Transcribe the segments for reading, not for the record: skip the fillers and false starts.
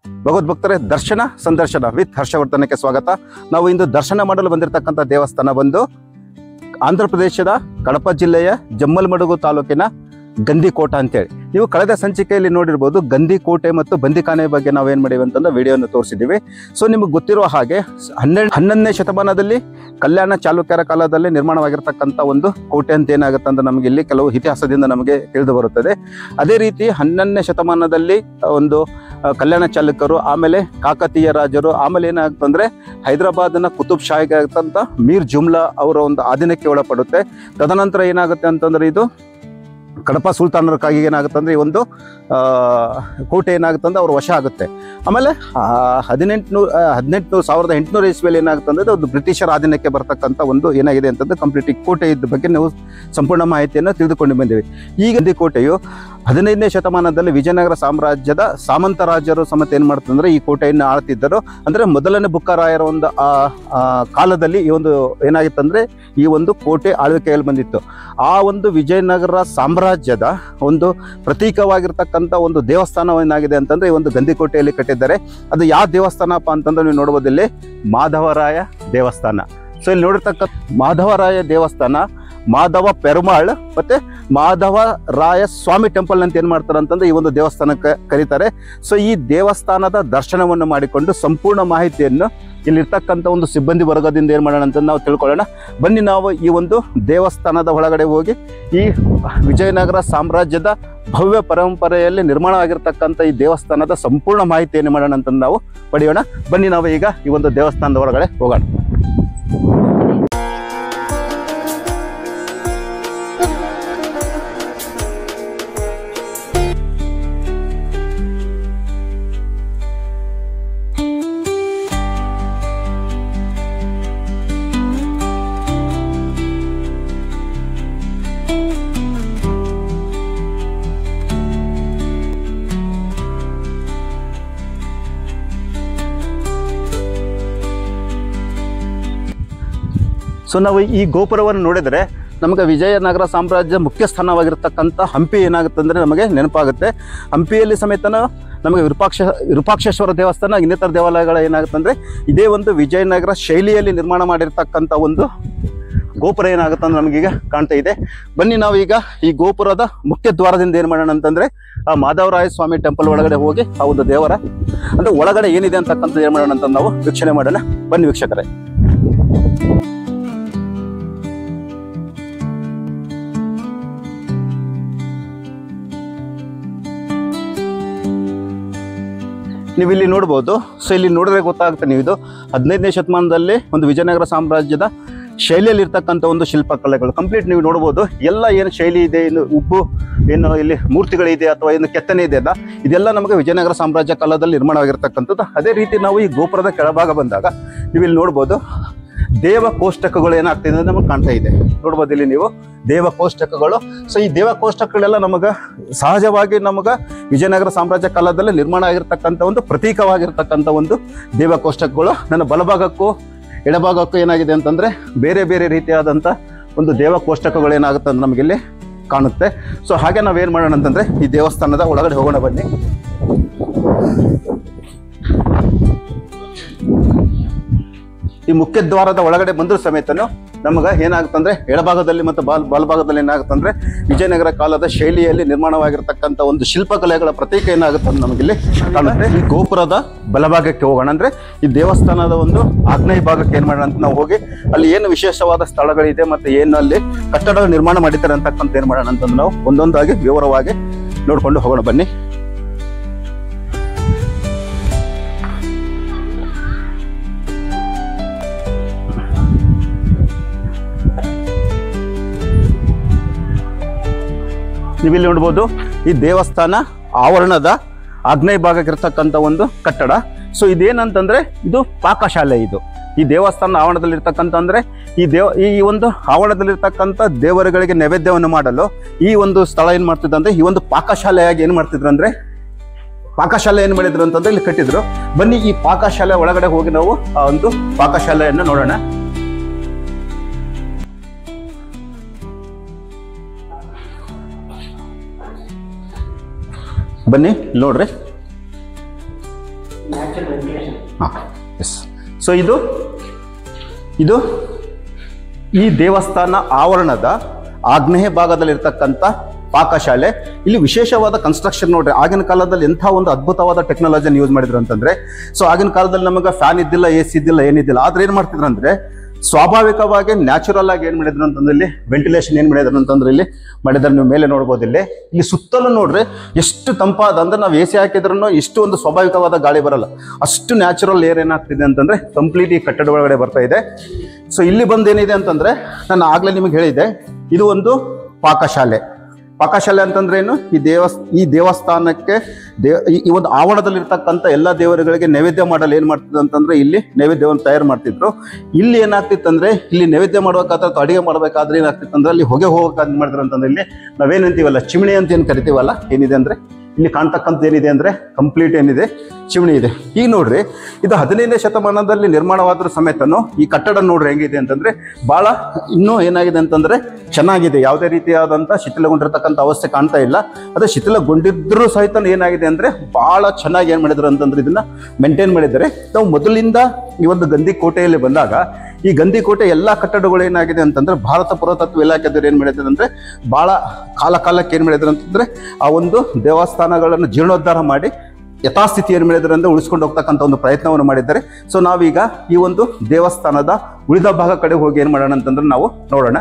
ಭಗವದ್ಭಕ್ತರೇ, ದರ್ಶನ ಸಂದರ್ಶನ ವಿತ್ ಹರ್ಷವರ್ಧನಕ್ಕೆ ಸ್ವಾಗತ. ನಾವು ಇಂದು ದರ್ಶನ ಮಾಡಲು ಬಂದಿರತಕ್ಕಂಥ ದೇವಸ್ಥಾನ ಬಂದು ಆಂಧ್ರ ಪ್ರದೇಶದ ಕಡಪ ಜಿಲ್ಲೆಯ ಜಮ್ಮಲಮಡುಗು ತಾಲೂಕಿನ ಗಂದಿಕೋಟ ಅಂತೇಳಿ. ನೀವು ಕಳೆದ ಸಂಚಿಕೆಯಲ್ಲಿ ನೋಡಿರ್ಬೋದು, ಗಂದಿಕೋಟೆ ಮತ್ತು ಬಂದಿಖಾನೆ ಬಗ್ಗೆ ನಾವೇನು ಮಾಡಿವಿ ಅಂತಂದ್ರೆ ವಿಡಿಯೋನ ತೋರಿಸಿದ್ದೀವಿ. ಸೊ ನಿಮಗೆ ಗೊತ್ತಿರುವ ಹಾಗೆ 11ನೇ ಶತಮಾನದಲ್ಲಿ ಕಲ್ಯಾಣ ಚಾಲುಕ್ಯರ ಕಾಲದಲ್ಲಿ ನಿರ್ಮಾಣವಾಗಿರ್ತಕ್ಕಂಥ ಒಂದು ಕೋಟೆ ಅಂತ ಏನಾಗುತ್ತೆ ಅಂದ್ರೆ ನಮಗೆ ಇಲ್ಲಿ ಕೆಲವು ಇತಿಹಾಸದಿಂದ ನಮಗೆ ತಿಳಿದು ಬರುತ್ತದೆ. ಅದೇ ರೀತಿ 11ನೇ ಶತಮಾನದಲ್ಲಿ ಒಂದು ಕಲ್ಯಾಣ ಚಾಲುಕ್ಯರು, ಆಮೇಲೆ ಕಾಕತೀಯ ರಾಜರು, ಆಮೇಲೆ ಏನಾಗುತ್ತಂದ್ರೆ ಹೈದರಾಬಾದ್ನ ಕುತುಬ್ ಶಾಹಿಗೆ ಆಗತ್ತಂತ ಮೀರ್ ಜುಮ್ಲಾ ಅವರ ಒಂದು ಆಧೀನಕ್ಕೆ ಒಳಪಡುತ್ತೆ. ತದನಂತರ ಏನಾಗುತ್ತೆ ಅಂತಂದ್ರೆ ಇದು ಕಡಪ ಸುಲ್ತಾನರಿಗಾಗಿ ಏನಾಗುತ್ತೆ ಅಂದರೆ ಈ ಒಂದು ಕೋಟೆ ಏನಾಗುತ್ತೆ ಅಂದ್ರೆ ಅವ್ರ ವಶ ಆಗುತ್ತೆ. ಆಮೇಲೆ 1800 ಇಸ್ವಿಯಲ್ಲಿ ಏನಾಗುತ್ತೆ ಅಂದರೆ ಒಂದು ಬ್ರಿಟಿಷರ ಆಧೀನಕ್ಕೆ ಬರ್ತಕ್ಕಂಥ ಒಂದು ಏನಾಗಿದೆ ಅಂತಂದ್ರೆ ಕಂಪ್ಲೀಟ್ ಈ ಕೋಟೆ ಇದ್ದ ಬಗ್ಗೆ ನಾವು ಸಂಪೂರ್ಣ ಮಾಹಿತಿಯನ್ನು ತಿಳಿದುಕೊಂಡು ಬಂದಿವಿ. ಈಗ ಈ ಕೋಟೆಯು 15ನೇ ಶತಮಾನದಲ್ಲಿ ವಿಜಯನಗರ ಸಾಮ್ರಾಜ್ಯದ ಸಾಮಂತ ರಾಜರು ಸಮೇತ ಏನು ಮಾಡ್ತಂದ್ರೆ ಈ ಕೋಟೆಯನ್ನು ಆಳ್ತಿದ್ದರು. ಅಂದರೆ ಮೊದಲನೇ ಬುಕ್ಕರಾಯರ ಒಂದು ಕಾಲದಲ್ಲಿ ಈ ಒಂದು ಏನಾಗಿತ್ತಂದ್ರೆ ಈ ಒಂದು ಕೋಟೆ ಆಳ್ವಿಕೆಯಲ್ಲಿ ಬಂದಿತ್ತು. ಆ ಒಂದು ವಿಜಯನಗರ ಸಾಮ್ರಾಜ್ಯದ ಒಂದು ಪ್ರತೀಕವಾಗಿರ್ತಕ್ಕಂಥ ಒಂದು ದೇವಸ್ಥಾನ ಏನಾಗಿದೆ ಅಂತಂದ್ರೆ ಈ ಒಂದು ಗಂದಿಕೋಟೆಯಲ್ಲಿ ಕಟ್ಟಿದ್ದಾರೆ. ಅದು ಯಾವ ದೇವಸ್ಥಾನಪ್ಪ ಅಂತಂದ್ರೆ ನೀವು ನೋಡ್ಬೋದು, ಇಲ್ಲಿ ಮಾಧವರಾಯ ದೇವಸ್ಥಾನ. ಸೊ ಇಲ್ಲಿ ನೋಡಿರ್ತಕ್ಕಂಥ ಮಾಧವರಾಯ ದೇವಸ್ಥಾನ ಮಾಧವ ಪೆರುಮಾಳ್ ಮತ್ತೆ ಮಾಧವರಾಯ ಸ್ವಾಮಿ ಟೆಂಪಲ್ ಅಂತ ಏನು ಮಾಡ್ತಾರೆ ಅಂತಂದ್ರೆ ಈ ಒಂದು ದೇವಸ್ಥಾನಕ್ಕೆ ಕರೀತಾರೆ. ಸೊ ಈ ದೇವಸ್ಥಾನದ ದರ್ಶನವನ್ನು ಮಾಡಿಕೊಂಡು ಸಂಪೂರ್ಣ ಮಾಹಿತಿಯನ್ನು ಇಲ್ಲಿರ್ತಕ್ಕಂಥ ಒಂದು ಸಿಬ್ಬಂದಿ ವರ್ಗದಿಂದ ಏನು ಮಾಡೋಣ ಅಂತ ನಾವು ತಿಳ್ಕೊಳ್ಳೋಣ. ಬನ್ನಿ, ನಾವು ಈ ಒಂದು ದೇವಸ್ಥಾನದ ಒಳಗಡೆ ಹೋಗಿ ಈ ವಿಜಯನಗರ ಸಾಮ್ರಾಜ್ಯದ ಭವ್ಯ ಪರಂಪರೆಯಲ್ಲಿ ನಿರ್ಮಾಣವಾಗಿರ್ತಕ್ಕಂಥ ಈ ದೇವಸ್ಥಾನದ ಸಂಪೂರ್ಣ ಮಾಹಿತಿಯನ್ನು ಮಾಡೋಣ ಅಂತ ನಾವು ಪಡೆಯೋಣ. ಬನ್ನಿ, ನಾವು ಈಗ ಈ ಒಂದು ದೇವಸ್ಥಾನದ ಒಳಗಡೆ ಹೋಗೋಣ. ಸೊ ನಾವು ಈ ಗೋಪುರವನ್ನು ನೋಡಿದರೆ ನಮಗೆ ವಿಜಯನಗರ ಸಾಮ್ರಾಜ್ಯ ಮುಖ್ಯ ಸ್ಥಾನವಾಗಿರ್ತಕ್ಕಂಥ ಹಂಪಿ ಏನಾಗುತ್ತೆ ಅಂದರೆ ನಮಗೆ ನೆನಪಾಗುತ್ತೆ. ಹಂಪಿಯಲ್ಲಿ ಸಮೇತ ನಮಗೆ ವಿರೂಪಾಕ್ಷೇಶ್ವರ ದೇವಸ್ಥಾನ, ಇನ್ನಿತರ ದೇವಾಲಯಗಳು ಏನಾಗುತ್ತೆ ಅಂದರೆ ಇದೇ ಒಂದು ವಿಜಯನಗರ ಶೈಲಿಯಲ್ಲಿ ನಿರ್ಮಾಣ ಮಾಡಿರ್ತಕ್ಕಂಥ ಒಂದು ಗೋಪುರ ಏನಾಗುತ್ತೆ ಅಂದ್ರೆ ನಮಗೀಗ ಕಾಣ್ತಾ ಇದೆ. ಬನ್ನಿ, ನಾವು ಈಗ ಈ ಗೋಪುರದ ಮುಖ್ಯ ದ್ವಾರದಿಂದ ಏನು ಮಾಡೋಣ ಅಂತಂದರೆ ಆ ಮಾಧವರಾಯ ಸ್ವಾಮಿ ಟೆಂಪಲ್ ಒಳಗಡೆ ಹೋಗಿ ಆ ಒಂದು ದೇವರ ಅಂದರೆ ಒಳಗಡೆ ಏನಿದೆ ಅಂತಕ್ಕಂಥದ್ದು ಏನು ಮಾಡೋಣ ಅಂತ ನಾವು ವೀಕ್ಷಣೆ ಮಾಡೋಣ. ಬನ್ನಿ ವೀಕ್ಷಕರೇ. ನೀವು ಇಲ್ಲಿ ನೋಡ್ಬೋದು. ಸೊ ಇಲ್ಲಿ ನೋಡಿದ್ರೆ ಗೊತ್ತಾಗುತ್ತೆ, ನೀವು ಇದು 15ನೇ ಶತಮಾನದಲ್ಲಿ ಒಂದು ವಿಜಯನಗರ ಸಾಮ್ರಾಜ್ಯದ ಶೈಲಿಯಲ್ಲಿ ಇರ್ತಕ್ಕಂಥ ಒಂದು ಶಿಲ್ಪಕಲೆಗಳು ಕಂಪ್ಲೀಟ್ ನೀವು ನೋಡ್ಬೋದು. ಎಲ್ಲ ಏನು ಶೈಲಿ ಇದೆ, ಇನ್ನು ಉಬ್ಬು ಏನು ಇಲ್ಲಿ ಮೂರ್ತಿಗಳಿದೆ ಅಥವಾ ಏನು ಕೆತ್ತನೆ ಇದೆ ಅಲ್ಲ, ಇದೆಲ್ಲ ನಮಗೆ ವಿಜಯನಗರ ಸಾಮ್ರಾಜ್ಯ ಕಾಲದಲ್ಲಿ ನಿರ್ಮಾಣವಾಗಿರ್ತಕ್ಕಂಥದ್ದು. ಅದೇ ರೀತಿ ನಾವು ಈ ಗೋಪುರದ ಕೆಳಭಾಗ ಬಂದಾಗ ನೀವು ಇಲ್ಲಿ ನೋಡ್ಬೋದು, ದೇವ ಕೋಷ್ಟಕಗಳು ಏನಾಗ್ತಿದೆ ಅಂದ್ರೆ ನಮಗೆ ಕಾಣ್ತಾ ಇದೆ. ನೋಡ್ಬೋದು ಇಲ್ಲಿ ನೀವು ದೇವ ಕೋಷ್ಟಕಗಳು. ಸೊ ಈ ದೇವ ಕೋಷ್ಟಕಗಳೆಲ್ಲ ನಮಗೆ ಸಹಜವಾಗಿ ನಮಗೆ ವಿಜಯನಗರ ಸಾಮ್ರಾಜ್ಯ ಕಾಲದಲ್ಲಿ ನಿರ್ಮಾಣ ಆಗಿರ್ತಕ್ಕಂಥ ಒಂದು ಪ್ರತೀಕವಾಗಿರ್ತಕ್ಕಂಥ ಒಂದು ದೇವ ಕೋಷ್ಟಕಗಳು. ನನ್ನ ಬಲಭಾಗಕ್ಕೂ ಎಡಭಾಗಕ್ಕೂ ಏನಾಗಿದೆ ಅಂತಂದ್ರೆ ಬೇರೆ ಬೇರೆ ರೀತಿಯಾದಂಥ ಒಂದು ದೇವ ಕೋಷ್ಟಕಗಳು ಏನಾಗುತ್ತೆ ಅಂದ್ರೆ ನಮಗಿಲ್ಲಿ ಕಾಣುತ್ತೆ. ಸೊ ಹಾಗೆ ನಾವೇನು ಮಾಡೋಣ ಅಂತಂದ್ರೆ ಈ ದೇವಸ್ಥಾನದ ಒಳಗಡೆ ಹೋಗೋಣ. ಬನ್ನಿ. ಈ ಮುಖ್ಯ ದ್ವಾರದ ಒಳಗಡೆ ಬಂದರೂ ಸಮೇತನು ನಮಗೆ ಏನಾಗುತ್ತಂದ್ರೆ ಎಡಭಾಗದಲ್ಲಿ ಮತ್ತು ಬಲಭಾಗದಲ್ಲಿ ಏನಾಗುತ್ತಂದ್ರೆ ವಿಜಯನಗರ ಕಾಲದ ಶೈಲಿಯಲ್ಲಿ ನಿರ್ಮಾಣವಾಗಿರ್ತಕ್ಕಂಥ ಒಂದು ಶಿಲ್ಪಕಲೆಗಳ ಪ್ರತೀಕ ಏನಾಗುತ್ತೆ ಅಂತ ನಮಗಿಲ್ಲಿ ಕಾಣುತ್ತೆ. ಈ ಗೋಪುರದ ಬಲಭಾಗಕ್ಕೆ ಹೋಗೋಣ. ಅಂದ್ರೆ ಈ ದೇವಸ್ಥಾನದ ಒಂದು ಆಗ್ನೇಯ ಭಾಗಕ್ಕೆ ಏನು ಮಾಡೋಣ ಅಂತ ನಾವು ಹೋಗಿ ಅಲ್ಲಿ ಏನು ವಿಶೇಷವಾದ ಸ್ಥಳಗಳಿದೆ ಮತ್ತೆ ಏನು ಅಲ್ಲಿ ಕಟ್ಟಡ ನಿರ್ಮಾಣ ಮಾಡಿದ್ದಾರೆ ಅಂತಕ್ಕಂಥ ಏನು ಮಾಡೋಣ ಅಂತಂದು ನಾವು ಒಂದೊಂದಾಗಿ ವಿವರವಾಗಿ ನೋಡ್ಕೊಂಡು ಹೋಗೋಣ. ಬನ್ನಿ. ನೀವಿಲ್ಲಿ ನೋಡ್ಬೋದು, ಈ ದೇವಸ್ಥಾನ ಆವರಣದ ಆಗ್ನೇಯ ಭಾಗಕ್ಕಿರ್ತಕ್ಕಂಥ ಒಂದು ಕಟ್ಟಡ. ಸೊ ಇದೇನಂತಂದ್ರೆ ಇದು ಪಾಕಶಾಲೆ. ಇದು ಈ ದೇವಸ್ಥಾನ ಆವರಣದಲ್ಲಿರ್ತಕ್ಕಂಥ ಅಂದ್ರೆ ಈ ಒಂದು ಆವರಣದಲ್ಲಿರ್ತಕ್ಕಂಥ ದೇವರುಗಳಿಗೆ ನೈವೇದ್ಯವನ್ನು ಮಾಡಲು ಈ ಒಂದು ಸ್ಥಳ ಏನ್ ಮಾಡ್ತಿದ್ರು ಅಂದ್ರೆ ಈ ಒಂದು ಪಾಕಶಾಲೆಯಾಗಿ ಏನ್ ಮಾಡ್ತಿದ್ರು ಅಂದ್ರೆ ಪಾಕಶಾಲೆ ಏನ್ ಮಾಡಿದ್ರು ಅಂತಂದ್ರೆ ಇಲ್ಲಿ ಕಟ್ಟಿದ್ರು. ಬನ್ನಿ, ಈ ಪಾಕಶಾಲೆ ಒಳಗಡೆ ಹೋಗಿ ನಾವು ಆ ಒಂದು ಪಾಕಶಾಲೆಯನ್ನು ನೋಡೋಣ. ಬನ್ನಿ ನೋಡ್ರಿ. ಹಾಂ ಎಸ್. ಸೊ ಇದು ಈ ದೇವಸ್ಥಾನ ಆವರಣದ ಆಗ್ನೇಯ ಭಾಗದಲ್ಲಿರ್ತಕ್ಕಂಥ ಪಾಕಶಾಲೆ. ಇಲ್ಲಿ ವಿಶೇಷವಾದ ಕನ್ಸ್ಟ್ರಕ್ಷನ್ ನೋಡ್ರಿ, ಆಗಿನ ಕಾಲದಲ್ಲಿ ಎಂಥ ಒಂದು ಅದ್ಭುತವಾದ ಟೆಕ್ನಾಲಜಿಯನ್ನು ಯೂಸ್ ಮಾಡಿದ್ರು ಅಂತಂದ್ರೆ, ಸೊ ಆಗಿನ ಕಾಲದಲ್ಲಿ ನಮಗೆ ಫ್ಯಾನ್ ಇದ್ದಿಲ್ಲ, AC ಇದ್ದಿಲ್ಲ, ಏನಿದ್ದಿಲ್ಲ. ಆದ್ರೆ ಏನು ಮಾಡ್ತಿದ್ರು ಅಂದ್ರೆ ಸ್ವಾಭಾವಿಕವಾಗಿ ನ್ಯಾಚುರಲ್ ಆಗಿ ಏನು ಮಾಡಿದ್ರು ಅಂತಂದ್ರೆ ಇಲ್ಲಿ ವೆಂಟಿಲೇಷನ್ ಏನು ಮಾಡಿದ್ರು ಅಂತಂದ್ರೆ ಇಲ್ಲಿ ಮಾಡಿದ್ರೆ ನೀವು ಮೇಲೆ ನೋಡ್ಬೋದು. ಇಲ್ಲಿ ಸುತ್ತಲೂ ನೋಡ್ರಿ ಎಷ್ಟು ತಂಪಾದ, ಅಂದ್ರೆ ನಾವು AC ಹಾಕಿದ್ರೂ ಇಷ್ಟು ಒಂದು ಸ್ವಾಭಾವಿಕವಾದ ಗಾಳಿ ಬರಲ್ಲ, ಅಷ್ಟು ನ್ಯಾಚುರಲ್ ಏರ್ ಏನಾಗ್ತಿದೆ ಅಂತಂದ್ರೆ ಕಂಪ್ಲೀಟ್ ಈ ಕಟ್ಟಡ ಒಳಗಡೆ ಬರ್ತಾ ಇದೆ. ಸೊ ಇಲ್ಲಿ ಬಂದು ಏನಿದೆ ಅಂತಂದ್ರೆ ನಾನು ಆಗ್ಲೇ ನಿಮಗೆ ಹೇಳಿದೆ, ಇದು ಒಂದು ಪಾಕಶಾಲೆ. ಪಾಕಶಾಲೆ ಅಂತಂದ್ರೆ ಏನು, ಈ ದೇವಸ್ಥಾನಕ್ಕೆ ಈ ಒಂದು ಆವರಣದಲ್ಲಿರ್ತಕ್ಕಂಥ ಎಲ್ಲ ದೇವರುಗಳಿಗೆ ನೈವೇದ್ಯ ಮಾಡಲು ಏನ್ ಮಾಡ್ತಿದ್ರು ಅಂತಂದ್ರೆ ಇಲ್ಲಿ ನೈವೇದ್ಯವನ್ನು ತಯಾರು ಮಾಡ್ತಿದ್ರು. ಇಲ್ಲಿ ಏನಾಗ್ತಿತ್ತಂದ್ರೆ ಇಲ್ಲಿ ನೈವೇದ್ಯ ಮಾಡ್ಬೇಕಾದ್ರೆ ಅಥವಾ ಅಡಿಗೆ ಮಾಡ್ಬೇಕಾದ್ರೆ ಏನಾಗ್ತಿತ್ತಂದ್ರೆ ಅಲ್ಲಿ ಹೊಗೆ ಹೋಗಕ್ಕೆ ಮಾಡಿದ್ರು ಅಂತಂದ್ರೆ ಇಲ್ಲಿ ನಾವೇನಂತೀವಲ್ಲ ಚಿಮಣಿ ಅಂತ ಏನು ಕರಿತೀವಲ್ಲ, ಏನಿದೆ ಅಂದ್ರೆ ಇಲ್ಲಿ ಕಾಣ್ತಕ್ಕಂಥ ಏನಿದೆ ಅಂದ್ರೆ ಕಂಪ್ಲೀಟ್ ಏನಿದೆ ಚಿಮಣಿ ಇದೆ. ಈಗ ನೋಡ್ರಿ, ಇದು 15ನೇ ಶತಮಾನದಲ್ಲಿ ನಿರ್ಮಾಣವಾದ್ರೂ ಸಮೇತನು ಈ ಕಟ್ಟಡ ನೋಡ್ರಿ ಹೆಂಗಿದೆ ಅಂತಂದ್ರೆ ಬಹಳ ಇನ್ನೂ ಏನಾಗಿದೆ ಅಂತಂದ್ರೆ ಚೆನ್ನಾಗಿದೆ. ಯಾವುದೇ ರೀತಿಯಾದಂಥ ಶಿಥಿಲಗೊಂಡಿರ್ತಕ್ಕಂಥ ಅವಸ್ಥೆ ಕಾಣ್ತಾ ಇಲ್ಲ. ಅದೇ ಶಿಥಿಲಗೊಂಡಿದ್ರೂ ಸಹಿತ ಏನಾಗಿದೆ ಅಂದ್ರೆ ಬಹಳ ಚೆನ್ನಾಗಿ ಏನ್ ಮಾಡಿದ್ರು ಅಂತಂದ್ರೆ ಇದನ್ನ ಮೇಂಟೈನ್ ಮಾಡಿದ್ದಾರೆ. ನಾವು ಮೊದಲಿಂದ ಈ ಒಂದು ಗಂದಿ ಕೋಟೆಯಲ್ಲಿ ಬಂದಾಗ ಈ ಗಂದಿ ಕೋಟೆ ಎಲ್ಲಾ ಕಟ್ಟಡಗಳು ಏನಾಗಿದೆ ಅಂತಂದ್ರೆ ಭಾರತ ಪುರಾತತ್ವ ಇಲಾಖೆದವ್ರು ಏನ್ ಮಾಡಿದ್ರು ಅಂದ್ರೆ ಬಹಳ ಕಾಲಕ್ಕೆ ಏನ್ ಮಾಡಿದ್ರು ಅಂತಂದ್ರೆ ಆ ಒಂದು ದೇವಸ್ಥಾನಗಳನ್ನು ಜೀರ್ಣೋದ್ಧಾರ ಮಾಡಿ ಯಥಾಸ್ಥಿತಿ ಏನು ಮಾಡಿದ್ದಾರೆ ಅಂದ್ರೆ ಉಳಿಸ್ಕೊಂಡು ಹೋಗ್ತಕ್ಕಂಥ ಒಂದು ಪ್ರಯತ್ನವನ್ನು ಮಾಡಿದ್ದಾರೆ. ಸೊ ನಾವೀಗ ಈ ಒಂದು ದೇವಸ್ಥಾನದ ಉಳಿದ ಭಾಗ ಕಡೆ ಹೋಗಿ ಏನ್ ಮಾಡೋಣ ಅಂತಂದ್ರೆ ನಾವು ನೋಡೋಣ.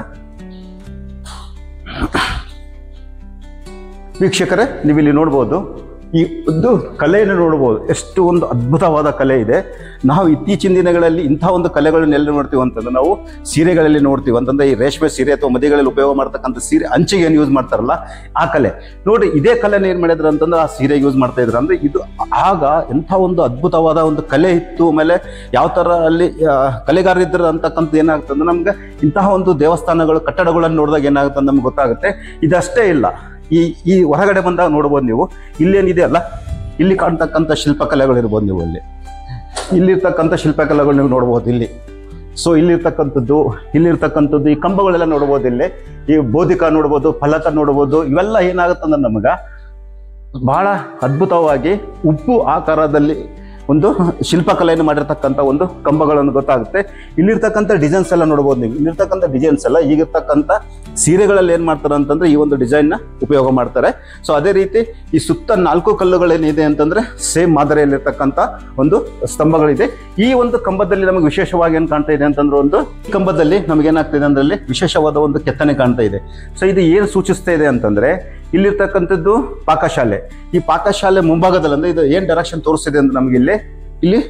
ವೀಕ್ಷಕರೇ, ನೀವು ಇಲ್ಲಿ ನೋಡ್ಬೋದು, ಈ ಒಂದು ಕಲೆಯನ್ನು ನೋಡ್ಬೋದು, ಎಷ್ಟು ಒಂದು ಅದ್ಭುತವಾದ ಕಲೆ ಇದೆ. ನಾವು ಇತ್ತೀಚಿನ ದಿನಗಳಲ್ಲಿ ಇಂಥ ಒಂದು ಕಲೆಗಳನ್ನ ಎಲ್ಲಿ ನೋಡ್ತೀವಿ ಅಂತಂದ್ರೆ ನಾವು ಸೀರೆಗಳಲ್ಲಿ ನೋಡ್ತೀವಿ. ಅಂತಂದ್ರೆ ಈ ರೇಷ್ಮೆ ಸೀರೆ ಅಥವಾ ಮದುವೆಗಳಲ್ಲಿ ಉಪಯೋಗ ಮಾಡ್ತಕ್ಕಂಥ ಸೀರೆ, ಅಂಚಿಗೆ ಏನು ಯೂಸ್ ಮಾಡ್ತಾರಲ್ಲ ಆ ಕಲೆ ನೋಡಿ. ಇದೇ ಕಲೆನ ಏನ್ ಮಾಡಿದ್ರು ಅಂತಂದ್ರೆ ಆ ಸೀರೆ ಯೂಸ್ ಮಾಡ್ತಾ ಇದ್ರು. ಅಂದ್ರೆ ಇದು ಆಗ ಎಂಥ ಒಂದು ಅದ್ಭುತವಾದ ಒಂದು ಕಲೆ ಇತ್ತು. ಆಮೇಲೆ ಯಾವ ತರ ಅಲ್ಲಿ ಕಲೆಗಾರರಿದ್ರು ಅಂತಕ್ಕಂಥ ಏನಾಗ್ತಂದ್ರೆ ನಮ್ಗೆ ಇಂತಹ ಒಂದು ದೇವಸ್ಥಾನಗಳು ಕಟ್ಟಡಗಳನ್ನು ನೋಡಿದಾಗ ಏನಾಗುತ್ತೆ ನಮ್ಗೆ ಗೊತ್ತಾಗುತ್ತೆ. ಇದಷ್ಟೇ ಇಲ್ಲ, ಈ ಹೊರಗಡೆ ಬಂದಾಗ ನೋಡ್ಬೋದು ನೀವು, ಇಲ್ಲೇನಿದೆ ಅಲ್ಲ, ಇಲ್ಲಿ ಕಾಣ್ತಕ್ಕಂಥ ಶಿಲ್ಪಕಲೆಗಳು ಇರ್ಬೋದು. ನೀವು ಇಲ್ಲಿರ್ತಕ್ಕಂಥ ಶಿಲ್ಪಕಲೆಗಳು ನೀವು ನೋಡ್ಬೋದು ಇಲ್ಲಿ. ಸೊ ಇಲ್ಲಿರ್ತಕ್ಕಂಥದ್ದು ಈ ಕಂಬಗಳೆಲ್ಲ ನೋಡ್ಬೋದು. ಇಲ್ಲಿ ಈ ಬೋಧಿಕ ನೋಡ್ಬೋದು, ಫಲಕ ನೋಡ್ಬೋದು. ಇವೆಲ್ಲ ಏನಾಗುತ್ತಂದ್ರೆ ನಮ್ಗೆ ಬಹಳ ಅದ್ಭುತವಾಗಿ ಉಪ್ಪು ಆಕಾರದಲ್ಲಿ ಒಂದು ಶಿಲ್ಪಕಲೆಯನ್ನು ಮಾಡಿರ್ತಕ್ಕಂಥ ಒಂದು ಕಂಬಗಳನ್ನು ಗೊತ್ತಾಗುತ್ತೆ. ಇಲ್ಲಿರ್ತಕ್ಕಂಥ ಡಿಸೈನ್ಸ್ ಎಲ್ಲ ನೋಡ್ಬೋದು ನೀವು. ಇಲ್ಲಿರ್ತಕ್ಕಂಥ ಡಿಸೈನ್ಸ್ ಎಲ್ಲ ಈಗಿರ್ತಕ್ಕಂಥ ಸೀರೆಗಳಲ್ಲಿ ಏನು ಮಾಡ್ತಾರೆ ಅಂತಂದ್ರೆ ಈ ಒಂದು ಡಿಸೈನ್ನ ಉಪಯೋಗ ಮಾಡ್ತಾರೆ. ಸೊ ಅದೇ ರೀತಿ ಈ ಸುತ್ತ 4 ಕಲ್ಲುಗಳೇನಿದೆ ಅಂತಂದ್ರೆ ಸೇಮ್ ಮಾದರಿಯಲ್ಲಿರ್ತಕ್ಕಂಥ ಒಂದು ಸ್ತಂಭಗಳಿದೆ. ಈ ಒಂದು ಕಂಬದಲ್ಲಿ ನಮಗೆ ವಿಶೇಷವಾಗಿ ಏನು ಕಾಣ್ತಾ ಇದೆ ಅಂತಂದ್ರೆ ಒಂದು ಕಂಬದಲ್ಲಿ ನಮಗೇನಾಗ್ತಿದೆ ಅಂದ್ರೆ ಅಲ್ಲಿ ವಿಶೇಷವಾದ ಒಂದು ಕೆತ್ತನೆ ಕಾಣ್ತಾ ಇದೆ. ಸೊ ಇದು ಏನು ಸೂಚಿಸ್ತಾ ಇದೆ ಅಂತಂದ್ರೆ ಇಲ್ಲಿರ್ತಕ್ಕಂಥದ್ದು ಪಾಕಶಾಲೆ. ಈ ಪಾಕಶಾಲೆ ಮುಂಭಾಗದಲ್ಲಿ ಅಂದ್ರೆ ಇದು ಏನ್ ಡೈರೆಕ್ಷನ್ ತೋರಿಸ್ತಿದೆ ಅಂದ್ರೆ ನಮ್ಗೆ ಇಲ್ಲಿ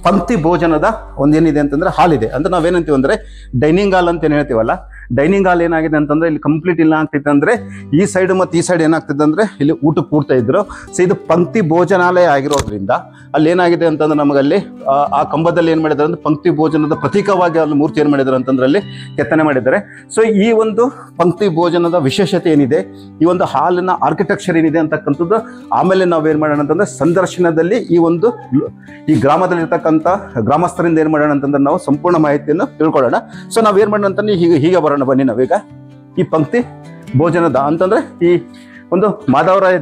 ಪಂಕ್ತಿ ಭೋಜನದ ಒಂದೇನಿದೆ ಅಂತಂದ್ರೆ ಹಾಲ್ ಇದೆ. ಅಂದ್ರೆ ನಾವೇನಂತೀವಿ ಅಂದ್ರೆ ಡೈನಿಂಗ್ ಹಾಲ್ ಅಂತ ಏನ್ ಹೇಳ್ತೀವಲ್ಲ, ಡೈನಿಂಗ್ ಹಾಲ್ ಏನಾಗಿದೆ ಅಂತಂದ್ರೆ ಇಲ್ಲಿ ಕಂಪ್ಲೀಟ್ ಇಲ್ಲ ಆಗ್ತಿತ್ತು. ಅಂದ್ರೆ ಈ ಸೈಡ್ ಮತ್ತು ಈ ಸೈಡ್ ಏನಾಗ್ತಿದೆ ಅಂದ್ರೆ ಇಲ್ಲಿ ಊಟ ಕೂಡ್ತಾ ಇದ್ರು. ಸೊ ಇದು ಪಂಕ್ತಿ ಭೋಜನಾಲಯ ಆಗಿರೋದ್ರಿಂದ ಅಲ್ಲಿ ಏನಾಗಿದೆ ಅಂತಂದ್ರೆ ನಮಗಲ್ಲಿ ಆ ಕಂಬದಲ್ಲಿ ಏನ್ ಮಾಡಿದ್ದಾರೆ ಅಂದ್ರೆ ಪಂಕ್ತಿ ಭೋಜನದ ಪ್ರತೀಕವಾಗಿ ಅಲ್ಲಿ ಮೂರ್ತಿ ಏನ್ ಮಾಡಿದ್ದಾರೆ ಅಂತಂದ್ರೆ ಅಲ್ಲಿ ಕೆತ್ತನೆ ಮಾಡಿದ್ದಾರೆ. ಸೊ ಈ ಒಂದು ಪಂಕ್ತಿ ಭೋಜನದ ವಿಶೇಷತೆ ಏನಿದೆ, ಈ ಒಂದು ಹಾಲಿನ ಆರ್ಕಿಟೆಕ್ಚರ್ ಏನಿದೆ ಅಂತಕ್ಕಂಥದ್ದು ಆಮೇಲೆ ನಾವೇನ್ ಮಾಡೋಣ ಅಂತಂದ್ರೆ ಸಂದರ್ಶನದಲ್ಲಿ ಈ ಗ್ರಾಮದಲ್ಲಿರ್ತಕ್ಕಂಥ ಗ್ರಾಮಸ್ಥರಿಂದ ಏನ್ ಮಾಡೋಣ ಅಂತಂದ್ರೆ ನಾವು ಸಂಪೂರ್ಣ ಮಾಹಿತಿಯನ್ನು ತಿಳ್ಕೊಳ್ಳೋಣ. ಸೊ ನಾವೇನ್ ಮಾಡೋಣ ಅಂತಂದ್ರೆ ಹೀಗೆ ಬರೋಣ ಬನ್ನಿ. ನಾವೀಗ ಈ ಪಂಕ್ತಿ ಭೋಜನದ ಅಂತಂದ್ರೆ ಈ ಒಂದು ಮಾಧವರಾಯ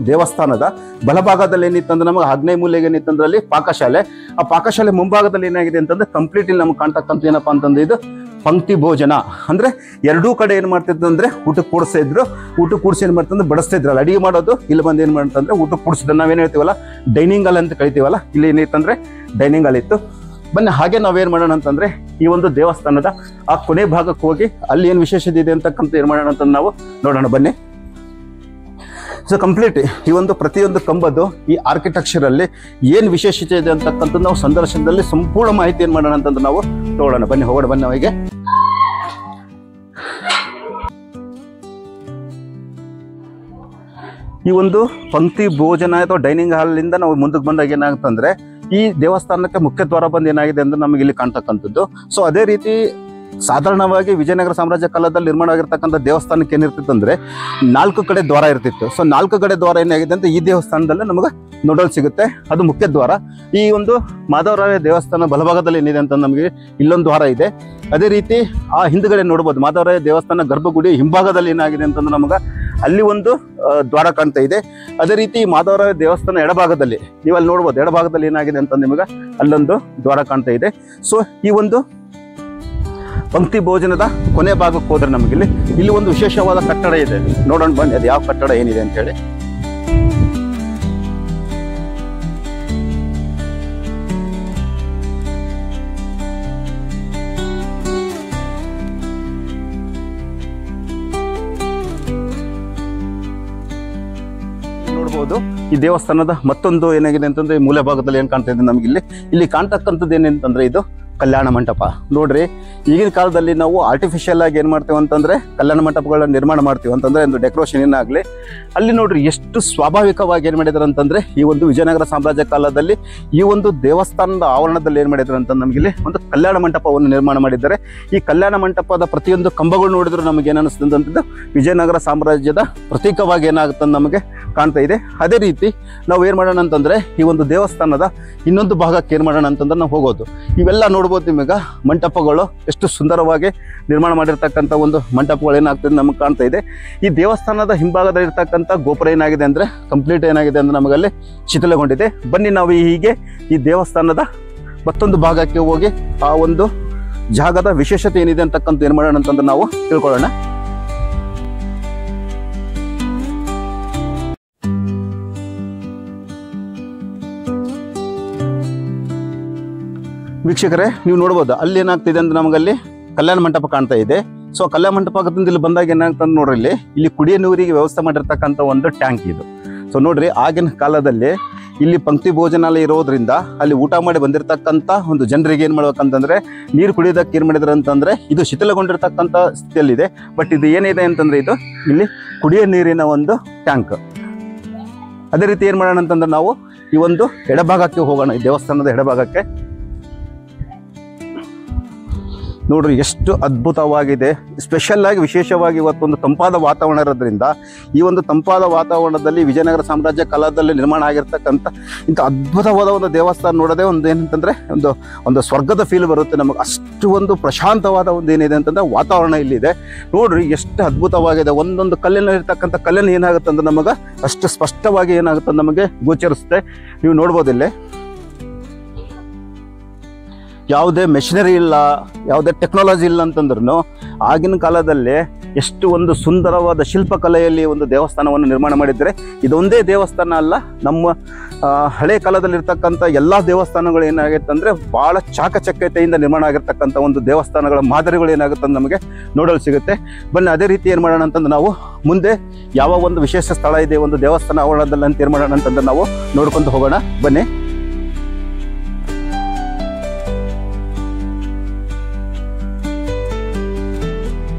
ದೇವಸ್ಥಾನದ ಬಲಭಾಗದಲ್ಲಿ ಏನಿತ್ತಂದ್ರೆ ನಮಗೆ ಆಗ್ನೇಯ ಮೂಲೆಗೆ ಏನಿತ್ತಂದ್ರೆ ಅಲ್ಲಿ ಪಾಕಶಾಲೆ. ಆ ಪಾಕಶಾಲೆ ಮುಂಭಾಗದಲ್ಲಿ ಏನಾಗಿದೆ ಅಂತಂದ್ರೆ ಕಂಪ್ಲೀಟ್ ಇಲ್ಲಿ ನಮ್ಗೆ ಕಾಣ್ತಕ್ಕಂಥ ಏನಪ್ಪಾ ಅಂತಂದ್ರೆ ಇದು ಪಂಕ್ತಿ ಭೋಜನ. ಅಂದ್ರೆ ಎರಡೂ ಕಡೆ ಏನ್ ಮಾಡ್ತಿದ್ರು ಅಂದ್ರೆ ಊಟಕ್ಕೆ ಕೂಡಿಸ್ತಾ ಇದ್ರು. ಊಟಕ್ಕೆ ಕೂಡಿಸಿ ಏನ್ ಮಾಡ್ತಂದ್ರೆ ಬಡಿಸ್ತಾ ಇದ್ರಲ್ಲ, ಅಡಿಗೆ ಮಾಡೋದು ಇಲ್ಲಿ ಬಂದು ಏನ್ ಮಾಡ್ತಂದ್ರೆ ಊಟಕ್ಕೆ ಕೂಡಿಸಿದ್ರೆ ನಾವೇನ್ ಹೇಳ್ತೀವಲ್ಲ ಡೈನಿಂಗ್ ಹಾಲ್ ಅಂತ ಕರಿತೀವಲ್ಲ, ಇಲ್ಲಿ ಏನಿತ್ತಂದ್ರೆ ಡೈನಿಂಗ್ ಹಾಲ್ ಇತ್ತು. ಬನ್ನಿ ಹಾಗೆ ನಾವೇನ್ ಮಾಡೋಣ ಅಂತಂದ್ರೆ ಈ ಒಂದು ದೇವಸ್ಥಾನದ ಆ ಕೊನೆ ಭಾಗಕ್ಕೆ ಹೋಗಿ ಅಲ್ಲಿ ಏನ್ ವಿಶೇಷತೆ ಇದೆ ಅಂತಕ್ಕಂಥ ಏನ್ ಮಾಡೋಣ ಅಂತ ನಾವು ನೋಡೋಣ ಬನ್ನಿ. ಸೊ ಕಂಪ್ಲೀಟ್ ಈ ಒಂದು ಪ್ರತಿಯೊಂದು ಕಂಬದ್ದು ಈ ಆರ್ಕಿಟೆಕ್ಚರ್ ಅಲ್ಲಿ ಏನ್ ವಿಶೇಷತೆ ಇದೆ ಅಂತಕ್ಕಂಥ ನಾವು ಸಂದರ್ಶನದಲ್ಲಿ ಸಂಪೂರ್ಣ ಮಾಹಿತಿ ಏನ್ ಮಾಡೋಣ ಅಂತಂದ್ರೆ ನಾವು ನೋಡೋಣ ಬನ್ನಿ. ಹೋಗೋಣ ಬನ್ನಿ ನಾವೀಗೆ. ಈ ಒಂದು ಪಂಕ್ತಿ ಭೋಜನ ಅಥವಾ ಡೈನಿಂಗ್ ಹಾಲ್ ಇಂದ ನಾವು ಮುಂದಕ್ಕೆ ಬಂದಾಗ ಏನಾಗುತ್ತಂದ್ರೆ ಈ ದೇವಸ್ಥಾನಕ್ಕೆ ಮುಖ್ಯ ದ್ವಾರ ಬಂದು ಏನಾಗಿದೆ ಅಂದ್ರೆ ನಮಗೆ ಇಲ್ಲಿ ಕಾಣ್ತಕ್ಕಂಥದ್ದು. ಸೊ ಅದೇ ರೀತಿ ಸಾಧಾರಣವಾಗಿ ವಿಜಯನಗರ ಸಾಮ್ರಾಜ್ಯ ಕಾಲದಲ್ಲಿ ನಿರ್ಮಾಣ ಆಗಿರ್ತಕ್ಕಂಥ ದೇವಸ್ಥಾನಕ್ಕೆ ಏನಿರ್ತಿತ್ತಂದ್ರೆ 4 ಕಡೆ ದ್ವಾರ ಇರ್ತಿತ್ತು. ಸೊ 4 ಕಡೆ ದ್ವಾರ ಏನಾಗಿದೆ ಅಂತ ಈ ದೇವಸ್ಥಾನದಲ್ಲೇ ನಮಗೆ ನೋಡಲ್ ಸಿಗುತ್ತೆ, ಅದು ಮುಖ್ಯ ದ್ವಾರ. ಈ ಒಂದು ಮಾಧವರಾಯ ದೇವಸ್ಥಾನ ಬಲಭಾಗದಲ್ಲಿ ಏನಿದೆ ಅಂತ ನಮಗೆ ಇಲ್ಲೊಂದು ದ್ವಾರ ಇದೆ. ಅದೇ ರೀತಿ ಆ ಹಿಂದ್ಗಡೆ ನೋಡ್ಬೋದು ಮಾಧವರಾಯ ದೇವಸ್ಥಾನ ಗರ್ಭಗುಡಿ ಹಿಂಭಾಗದಲ್ಲಿ ಏನಾಗಿದೆ ಅಂತಂದ್ರೆ ನಮಗೆ ಅಲ್ಲಿ ಒಂದು ದ್ವಾರ ಕಾಣ್ತಾ ಇದೆ. ಅದೇ ರೀತಿ ಮಾಧವರಾಯ ದೇವಸ್ಥಾನ ಎಡಭಾಗದಲ್ಲಿ ನೀವು ಅಲ್ಲಿ ನೋಡ್ಬೋದು, ಎಡಭಾಗದಲ್ಲಿ ಏನಾಗಿದೆ ಅಂತ ನಿಮಗೆ ಅಲ್ಲೊಂದು ದ್ವಾರ ಕಾಣ್ತಾ ಇದೆ. ಸೊ ಈ ಒಂದು ಪಂಕ್ತಿ ಭೋಜನದ ಕೊನೆ ಭಾಗಕ್ಕೆ ಹೋದ್ರೆ ನಮಗಿಲ್ಲಿ ಇಲ್ಲಿ ಒಂದು ವಿಶೇಷವಾದ ಕಟ್ಟಡ ಇದೆ. ನೋಡೋಣ ಬನ್ನಿ ಅದು ಯಾವ ಕಟ್ಟಡ ಏನಿದೆ ಅಂತ ಹೇಳಿ. ನೋಡ್ಬೋದು ಈ ದೇವಸ್ಥಾನದ ಮತ್ತೊಂದು ಏನಾಗಿದೆ ಅಂತಂದ್ರೆ ಮೂಲೆ ಭಾಗದಲ್ಲಿ ಏನ್ ಕಾಣ್ತಾ ಇದೆ ನಮ್ಗೆ ಇಲ್ಲಿ ಕಾಣ್ತಕ್ಕಂಥದ್ದು ಏನಂತಂದ್ರೆ ಇದು ಕಲ್ಯಾಣ ಮಂಟಪ. ನೋಡ್ರಿ, ಈಗಿನ ಕಾಲದಲ್ಲಿ ನಾವು ಆರ್ಟಿಫಿಷಿಯಲ್ ಆಗಿ ಏನ್ ಮಾಡ್ತೇವೆ ಅಂತಂದ್ರೆ ಕಲ್ಯಾಣ ಮಂಟಪಗಳನ್ನ ನಿರ್ಮಾಣ ಮಾಡ್ತೀವಿ ಅಂತಂದ್ರೆ ಒಂದು ಡೆಕೋರೇಷನ್ ಏನಾಗ್ಲಿ, ಅಲ್ಲಿ ನೋಡ್ರಿ ಎಷ್ಟು ಸ್ವಾಭಾವಿಕವಾಗಿ ಏನ್ ಮಾಡಿದಾರೆ ಅಂತಂದ್ರೆ ಈ ಒಂದು ವಿಜಯನಗರ ಸಾಮ್ರಾಜ್ಯ ಕಾಲದಲ್ಲಿ ಈ ಒಂದು ದೇವಸ್ಥಾನದ ಆವರಣದಲ್ಲಿ ಏನ್ ಮಾಡಿದ್ರು ಅಂತ ನಮ್ಗೆ ಒಂದು ಕಲ್ಯಾಣ ಮಂಟಪವನ್ನು ನಿರ್ಮಾಣ ಮಾಡಿದ್ದಾರೆ. ಈ ಕಲ್ಯಾಣ ಮಂಟಪದ ಪ್ರತಿಯೊಂದು ಕಂಬಗಳು ನೋಡಿದ್ರು ನಮಗೆ ಏನ್ ಅನಿಸ್ತದೆ ಅಂತಂದ್ರೆ ವಿಜಯನಗರ ಸಾಮ್ರಾಜ್ಯದ ಪ್ರತೀಕವಾಗಿ ಏನಾಗುತ್ತೆ ನಮಗೆ ಕಾಣ್ತಾ ಇದೆ. ಅದೇ ರೀತಿ ನಾವು ಏನ್ ಮಾಡೋಣ ಅಂತಂದ್ರೆ ಈ ಒಂದು ದೇವಸ್ಥಾನದ ಇನ್ನೊಂದು ಭಾಗಕ್ಕೆ ಏನ್ ಮಾಡೋಣ ಅಂತಂದ್ರೆ ನಾವು ಹೋಗೋದು. ಇವೆಲ್ಲ ನೋಡ್ಬೋದು ನಿಮಗೆ ಮಂಟಪಗಳು ಎಷ್ಟು ಸುಂದರವಾಗಿ ನಿರ್ಮಾಣ ಮಾಡಿರ್ತಕ್ಕಂಥ ಒಂದು ಮಂಟಪಗಳು ಏನಾಗ್ತದೆ ನಮಗೆ ಕಾಣ್ತಾ ಇದೆ. ಈ ದೇವಸ್ಥಾನದ ಹಿಂಭಾಗದಲ್ಲಿ ಇರ್ತಕ್ಕಂಥ ಗೋಪುರ ಏನಾಗಿದೆ ಅಂದ್ರೆ ಕಂಪ್ಲೀಟ್ ಏನಾಗಿದೆ ಅಂದ್ರೆ ನಮಗಲ್ಲಿ ಶಿಥಿಲಗೊಂಡಿದೆ. ಬನ್ನಿ ನಾವು ಹೀಗೆ ಈ ದೇವಸ್ಥಾನದ ಮತ್ತೊಂದು ಭಾಗಕ್ಕೆ ಹೋಗಿ ಆ ಒಂದು ಜಾಗದ ವಿಶೇಷತೆ ಏನಿದೆ ಅಂತಕ್ಕಂಥ ಏನ್ ಮಾಡೋಣ ಅಂತಂದ್ರೆ ನಾವು ತಿಳ್ಕೊಳ್ಳೋಣ. ವೀಕ್ಷಕರೇ, ನೀವು ನೋಡ್ಬೋದು ಅಲ್ಲಿ ಏನಾಗ್ತಿದೆ ಅಂದ್ರೆ ನಮಗಲ್ಲಿ ಕಲ್ಯಾಣ ಮಂಟಪ ಕಾಣ್ತಾ ಇದೆ. ಸೊ ಕಲ್ಯಾಣ ಮಂಟಪದಿಂದ ಇಲ್ಲಿ ಬಂದಾಗ ಏನಾಗ್ತದೆ ನೋಡ್ರಿ, ಇಲ್ಲಿ ಕುಡಿಯೋ ನೀರಿಗೆ ವ್ಯವಸ್ಥೆ ಮಾಡಿರ್ತಕ್ಕಂಥ ಒಂದು ಟ್ಯಾಂಕ್ ಇದು. ಸೊ ನೋಡ್ರಿ, ಆಗಿನ ಕಾಲದಲ್ಲಿ ಇಲ್ಲಿ ಪಂಕ್ತಿ ಭೋಜನಾಲಯ ಇರೋದ್ರಿಂದ ಅಲ್ಲಿ ಊಟ ಮಾಡಿ ಬಂದಿರತಕ್ಕಂಥ ಒಂದು ಜನರಿಗೆ ಏನು ಮಾಡ್ಬೇಕಂತಂದ್ರೆ ನೀರು ಕುಡಿಯೋದಕ್ಕೆ ಏನು ಮಾಡಿದ್ರು ಅಂತಂದ್ರೆ ಇದು ಶಿಥಿಲಗೊಂಡಿರ್ತಕ್ಕಂಥ ಸ್ಥಿತಿಯಲ್ಲಿದೆ. ಬಟ್ ಇದು ಏನಿದೆ ಅಂತಂದ್ರೆ ಇದು ಇಲ್ಲಿ ಕುಡಿಯೋ ನೀರಿನ ಒಂದು ಟ್ಯಾಂಕ್. ಅದೇ ರೀತಿ ಏನು ಮಾಡೋಣ ಅಂತಂದ್ರೆ ನಾವು ಈ ಒಂದು ಎಡಭಾಗಕ್ಕೆ ಹೋಗೋಣ, ಈ ದೇವಸ್ಥಾನದ ಎಡಭಾಗಕ್ಕೆ. ನೋಡ್ರಿ ಎಷ್ಟು ಅದ್ಭುತವಾಗಿದೆ. ಸ್ಪೆಷಲ್ ಆಗಿ ವಿಶೇಷವಾಗಿ ಇವತ್ತೊಂದು ತಂಪಾದ ವಾತಾವರಣ ಇರೋದ್ರಿಂದ ಈ ಒಂದು ತಂಪಾದ ವಾತಾವರಣದಲ್ಲಿ ವಿಜಯನಗರ ಸಾಮ್ರಾಜ್ಯ ಕಾಲದಲ್ಲಿ ನಿರ್ಮಾಣ ಆಗಿರ್ತಕ್ಕಂಥ ಇಂಥ ಅದ್ಭುತವಾದ ಒಂದು ದೇವಸ್ಥಾನ ನೋಡೋದೇ ಒಂದು ಏನಂತಂದ್ರೆ ಒಂದು ಸ್ವರ್ಗದ ಫೀಲ್ ಬರುತ್ತೆ ನಮಗೆ. ಅಷ್ಟು ಒಂದು ಪ್ರಶಾಂತವಾದ ಒಂದು ಏನಿದೆ ಅಂತಂದ್ರೆ ವಾತಾವರಣ ಇಲ್ಲಿದೆ. ನೋಡ್ರಿ ಎಷ್ಟು ಅದ್ಭುತವಾಗಿದೆ. ಒಂದೊಂದು ಕಲ್ಲಿನಲ್ಲಿರ್ತಕ್ಕಂಥ ಕಲ್ಲನ್ನು ಏನಾಗುತ್ತೆ ಅಂದ್ರೆ ನಮಗೆ ಅಷ್ಟು ಸ್ಪಷ್ಟವಾಗಿ ಏನಾಗುತ್ತೆ ನಮಗೆ ಗೋಚರಿಸುತ್ತೆ. ನೀವು ನೋಡ್ಬೋದಿಲ್ಲೇ ಯಾವುದೇ ಮೆಷಿನರಿ ಇಲ್ಲ, ಯಾವುದೇ ಟೆಕ್ನಾಲಜಿ ಇಲ್ಲ ಅಂತಂದ್ರೂ ಆಗಿನ ಕಾಲದಲ್ಲಿ ಎಷ್ಟು ಒಂದು ಸುಂದರವಾದ ಶಿಲ್ಪಕಲೆಯಲ್ಲಿ ಒಂದು ದೇವಸ್ಥಾನವನ್ನು ನಿರ್ಮಾಣ ಮಾಡಿದ್ದಾರೆ. ಇದೊಂದೇ ದೇವಸ್ಥಾನ ಅಲ್ಲ, ನಮ್ಮ ಹಳೆ ಕಾಲದಲ್ಲಿರ್ತಕ್ಕಂಥ ಎಲ್ಲ ದೇವಸ್ಥಾನಗಳು ಏನಾಗುತ್ತೆ ಅಂದರೆ ಭಾಳ ಚಾಕಚಕ್ಯತೆಯಿಂದ ನಿರ್ಮಾಣ ಆಗಿರ್ತಕ್ಕಂಥ ಒಂದು ದೇವಸ್ಥಾನಗಳ ಮಾದರಿಗಳು ಏನಾಗುತ್ತೆ ಅಂತ ನಮಗೆ ನೋಡಲು ಸಿಗುತ್ತೆ. ಬನ್ನಿ ಅದೇ ರೀತಿ ಏನು ಮಾಡೋಣ ಅಂತಂದ್ರೆ ನಾವು ಮುಂದೆ ಯಾವ ಒಂದು ವಿಶೇಷ ಸ್ಥಳ ಇದೆ ಒಂದು ದೇವಸ್ಥಾನ ಆವರಣದಲ್ಲಿ ಅಂತ ಏನು ಮಾಡೋಣ ಅಂತಂದ್ರೆ ನಾವು ನೋಡ್ಕೊಂಡು ಹೋಗೋಣ ಬನ್ನಿ.